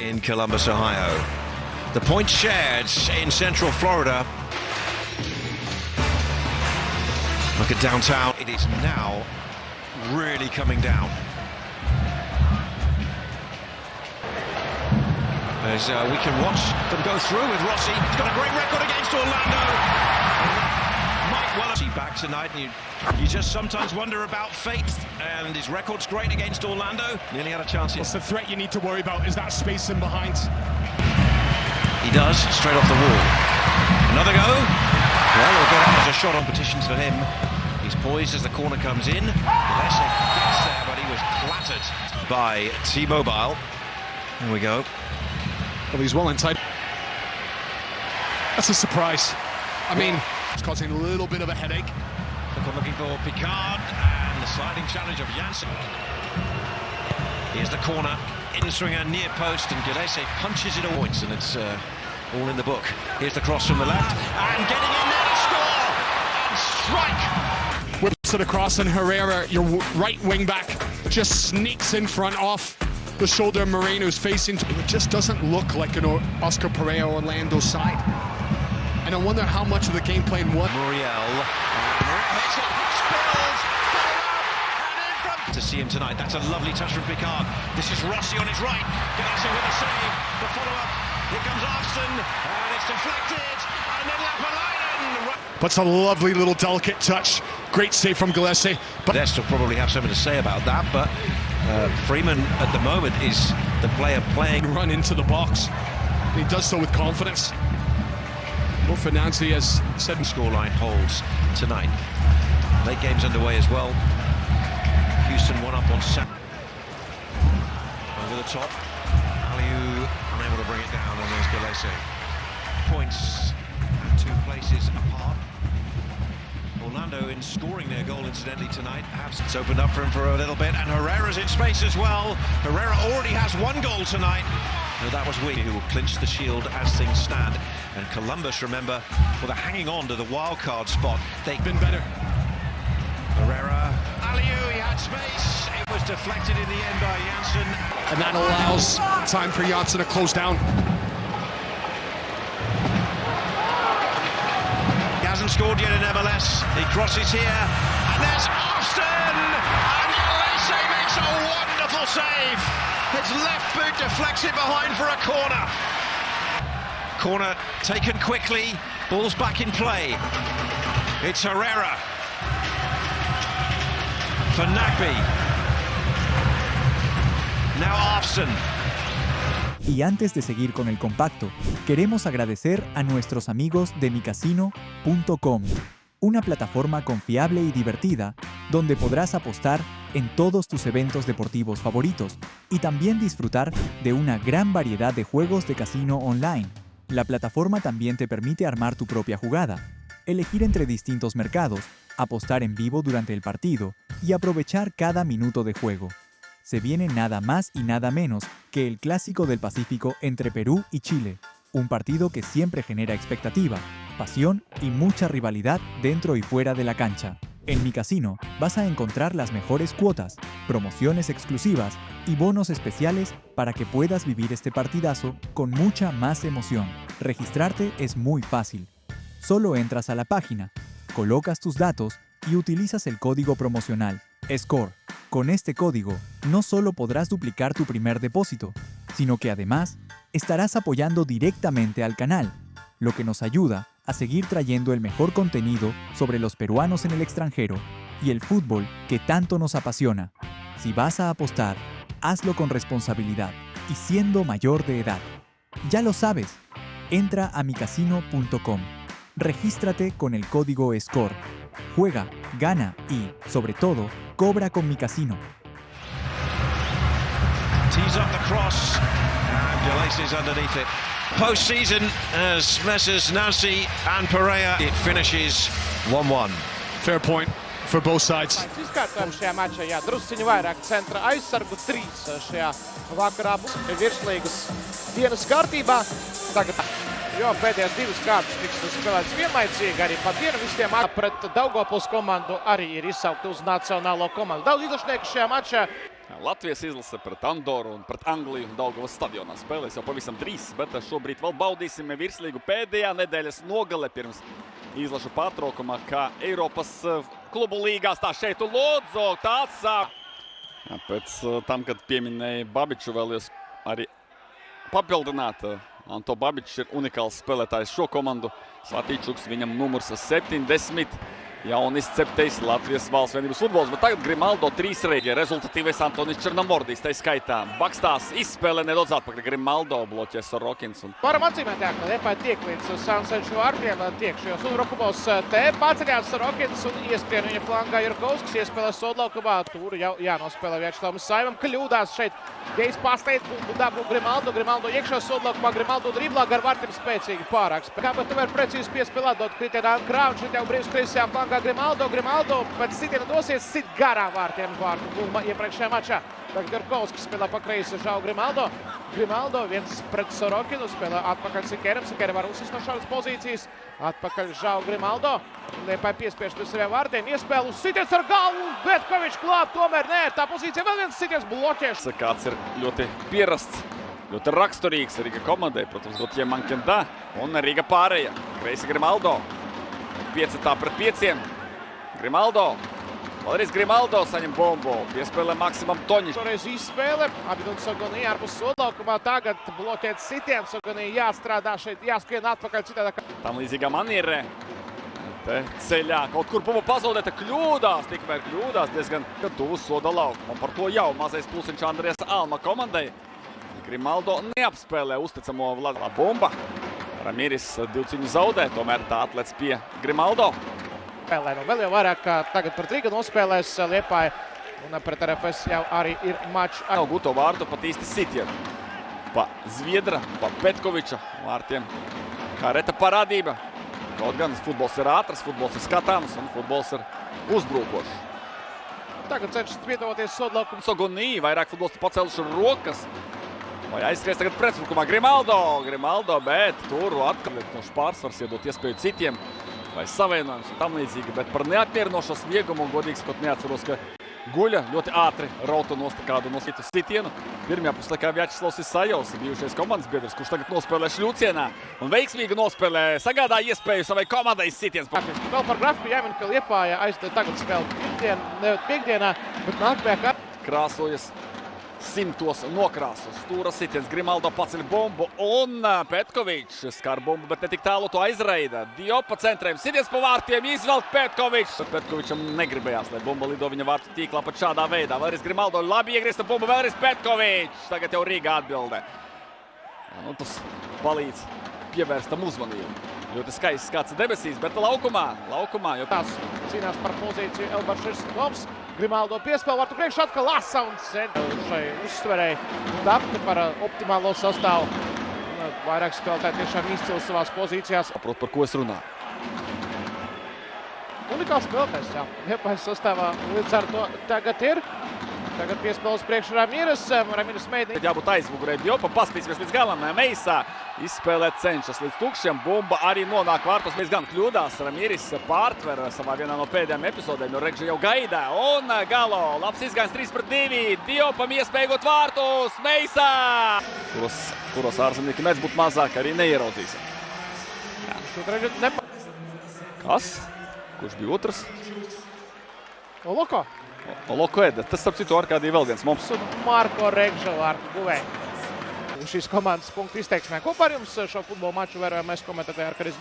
in Columbus, Ohio. The point shared in Central Florida. Look at downtown. It is now really coming down. As we can watch them go through with Rossi. He's got a great record against Orlando. Might well see back tonight, and you just sometimes wonder about fate. And his record's great against Orlando. Nearly had a chance. What's the threat you need to worry about? Is that space in behind? He does, straight off the wall. Another go. Well, it'll go down as a shot competitions for him. He's poised as the corner comes in. Gillespie gets there, but he was clattered by T-Mobile. There we go. Well, he's well inside. That's a surprise. I mean, it's causing a little bit of a headache. Looking for Picard, and the sliding challenge of Janssen. Here's the corner, in-swinger near post, and Gillespie punches it all points, and it's all in the book. Here's the cross from the left, and getting in there to score, and strike! Whips it across, and Herrera, your right wing back, just sneaks in front off the shoulder of Moreno's facing. It just doesn't look like an Oscar Pereira Orlando side. And I wonder how much of the game plan was. Muriel hits it, spills, and in front. To see him tonight, that's a lovely touch from Picard. This is Rossi on his right. Gillespie with a save. The follow-up. Here comes Austin, and it's deflected. And then Lapalainen. But it's a lovely little delicate touch. Great save from Gillespie. But Dest will probably have something to say about that, but Freeman at the moment is the player playing. Run into the box. And he does so with confidence. Well, Finanzi has said Scoreline holds tonight. Late games underway as well. Houston one up on set. Over the top. Aliu unable to bring it down, and there's Gillespie. Points at 2 places apart. Orlando in scoring their goal incidentally tonight. Perhaps it's opened up for him for a little bit, and Herrera's in space as well. Herrera already has 1 goal tonight. No, that was Wee who will clinch the Shield as things stand. And Columbus, remember, well, they're hanging on to the wild card spot. They've been better. Herrera, Aliu, he had space. It was deflected in the end by Janssen. And that allows time for Janssen to close down. He hasn't scored yet in MLS. He crosses here, and there's Austin! And Gillespie makes a wonderful save. His left boot deflects it behind for a corner. Corner taken quickly, ball's back in play. It's Herrera for Nagbe. Now Austin. Y antes de seguir con el compacto, queremos agradecer a nuestros amigos de micasino.com, una plataforma confiable y divertida donde podrás apostar en todos tus eventos deportivos favoritos y también disfrutar de una gran variedad de juegos de casino online. La plataforma también te permite armar tu propia jugada, elegir entre distintos mercados, apostar en vivo durante el partido y aprovechar cada minuto de juego. Se viene nada más y nada menos que el Clásico del Pacífico entre Perú y Chile, un partido que siempre genera expectativa, pasión y mucha rivalidad dentro y fuera de la cancha. En Mi Casino vas a encontrar las mejores cuotas, promociones exclusivas y bonos especiales para que puedas vivir este partidazo con mucha más emoción. Registrarte es muy fácil. Solo entras a la página, colocas tus datos y utilizas el código promocional SCORE. Con este código, no solo podrás duplicar tu primer depósito, sino que además estarás apoyando directamente al canal, lo que nos ayuda a seguir trayendo el mejor contenido sobre los peruanos en el extranjero y el fútbol que tanto nos apasiona. Si vas a apostar, hazlo con responsabilidad y siendo mayor de edad. Ya lo sabes, entra a micasino.com, regístrate con el código SCORE, juega, gana y, sobre todo, cobra con Mi Casino. Tees up the cross, and Gillespie's underneath it. Postseason as Messrs Nancy and Pereira. It finishes 1-1. Fair point for both sides. Izkārtojam šajā mačā, jā, drusciņi vairāk centra aizsargu, 3 šajā vakarā virslīgas dienas kārtībā. Tagad, jo pēdējās 2 kārtas tiks spēlēts vienlaicīgi, arī pa dienu visiem pret Daugavpils komandu arī ir izsaukti uz nacionālo komandu. Daudz līdzekļu šajā mačā. Latvijas izlase pret Andoru un pret Angliju Daugavas stadionā spēlēs jau pavisam drīz, bet šobrīd vēl baudīsim virslīgu pēdējā nedēļas nogale pirms izlašu pārtraukumā, kā Eiropas klubu līgās. Tā šeit un lūdzu, tāds sāk. Jā, pēc tam, kad pieminēja Babiču, vēlējos arī papildināt. Anto Babičs ir unikāls spēlētājs šo komandu. Slatīčuks, viņam numurs 70. Jaunizceptais Latvijas valsts vienības futbols, bet tagad Grimaldo 3 reizi. Rezultatīvais Antonis Černomordijs, tai skaitā bakstās, izspēlē nedaudz atpakaļ. Grimaldo bloķē Sorokins. Varam atzīmēt, ka Liepāja tiek līdz Sansenšu vārtiem, tiek šajos uzbrukumos. Te paceļās Sorokins un ieskrien viņa flangā Jurkovskis, iespēlē sodlaukumā. Tur jau jānospēlē Vjačeslavs Saimam, kļūdās šeit. Gejs pasteidz dabū Grimaldo iekšā sodlaukumā, Grimaldo driblā gar vārtiem spēcīgi pārāks. Kā bet tomēr precīzi piespēlēt, dot kritienā Krāvs, šeit jau brīvs kreisajā flangā. Grimaldo pēc sitiena dosies, sit garām vārtiem vārtu gulma iepriekšējā mačā. Tagad Jurkovskis spēlē pa kreisi Žau Grimaldo. Grimaldo viens pret Sorokinu, spēlē atpakaļ Sikeram. Sikera var uzsist no šādas pozīcijas. Atpakaļ Žau Grimaldo. Liepāja piespiež pie saviem vārdiem. Iespēlu sitiens ar galvu, Betkovičs klāt. Tomēr nē, tā pozīcija vēl viens sitiens bloķēš. Kāds ir ļoti pierasts, ļoti raksturīgs Riga komandai. Protams, Gotje Mankenda un Riga pārējā. Kreisi Grimaldo. 5 pret 5. Grimaldo. Vēlreiz Grimaldo saņem bombu. Piespēlē Maksimam Toņiš. Šoreiz izspēle. Abidun Sogonī ārpus sodlaukumā. Tagad bloķēt sitiens. Sogonī jāstrādā šeit, jāskrien atpakaļ citādā. Tam līdzīgā manierē. Te ceļā kaut kur bumba pazaudēta, kļūdās. Tikmēr kļūdās diezgan tuvu soda laukumu. Un par to jau mazais plusiņš Andrijas Alma komandai. Grimaldo neapspēlē uzticamo Vladimira bomba. Ramiris 2 cīņu zaudē, tomēr tā atlec pie Grimaldo. Spēlē vēl jau vairāk, kā tagad pret Riga nospēlēs Liepāja. Un pret RFS jau arī ir mačs. Nav guto vārtu pat īsti sitienu. Pa Zviedra, pa Petkoviča vārtiem. Kā reta parādība. Kaut gan futbols ir ātrs, futbols ir skatāms un futbols ir uzbrukošs. Tagad cenšas piedāvāties sodlaukumu. Sogonī, vairāk futbolisti pacēluši rokas. Vai aizskries tagad pretsprukumā Grimaldo, bet tur atkal no pārsvars iedot iespēju citiem vai savienojums un tam līdzīgi, bet par neapmierinošo sniegumu godīgi sakot neatceros, ka Guļa ļoti ātri rauta kādu no sitienu. Pirmajā puslaikā Vjačeslavs Isajovs, bijušais komandas biedrs, kurš tagad nospēlē Šļucienā un veiksmīgi nospēlē, sagādā iespēju savai komandai sitiens. Vēl par grafiku jāmin, ka Liepāja tagad spēlē piekdienā, bet nākamajā kārtā krāsojas simtos nokrāsos. Stūra sitiens, Grimaldo paceļ bombu un Petkovičs skar bombu, bet ne tik tālu to aizraida. Diopa centrējums, sitiens pa vārtiem, izvelk Petkovičs. Petkovičam negribējās, lai bomba lido viņa vārtu tīklā pat šādā veidā. Vēlreiz Grimaldo, labi iegriezta bomba, vēlreiz Petkovičs. Tagad jau Rīga atbildē. Nu, tas palīdz pievērstam uzmanību. Ļoti skaists skats debesīs, bet laukumā, jo tās cīnās par pozīciju Elbars Širskovs. Grimaldo piespēl vārtu priekš atkal lasa un šai uzstverēji tapti par optimālo sastāvu. Vairāk spēlētāji tiešām izcils savās pozīcijās. Saprot, par ko es runāju. Unikāls spēlētājs, jā. Liepājas sastāvā līdz ar to tagad ir. Tagad piespēles priekš Ramiris meidni. Jābūt aizmugurē Diopa, paskatīsimies līdz galam. Meisā izspēlēt cenšas līdz tukšiem. Bomba arī nonāk vārtos. Mēs gan kļūdās. Ramiris pārtver savā vienā no pēdējām epizodēm, jo Regža jau gaida. Un galo. Labs izgājums 3 pret 2. Diopam iespējot vārtus. Meisā! Kuros ārzemnieki mēs būtu mazāk arī neieraudzīsim. Kas? Kurš bija otrs? Oloko. Oloko Ede. Tas, starp citu, Arkādī vēl viens mums. Un Marko Regža vārtu guvēja. Šīs komandas punktu izteiksmē kopā ar jums šo futbola maču vērojam mēs komentētāji Arkaris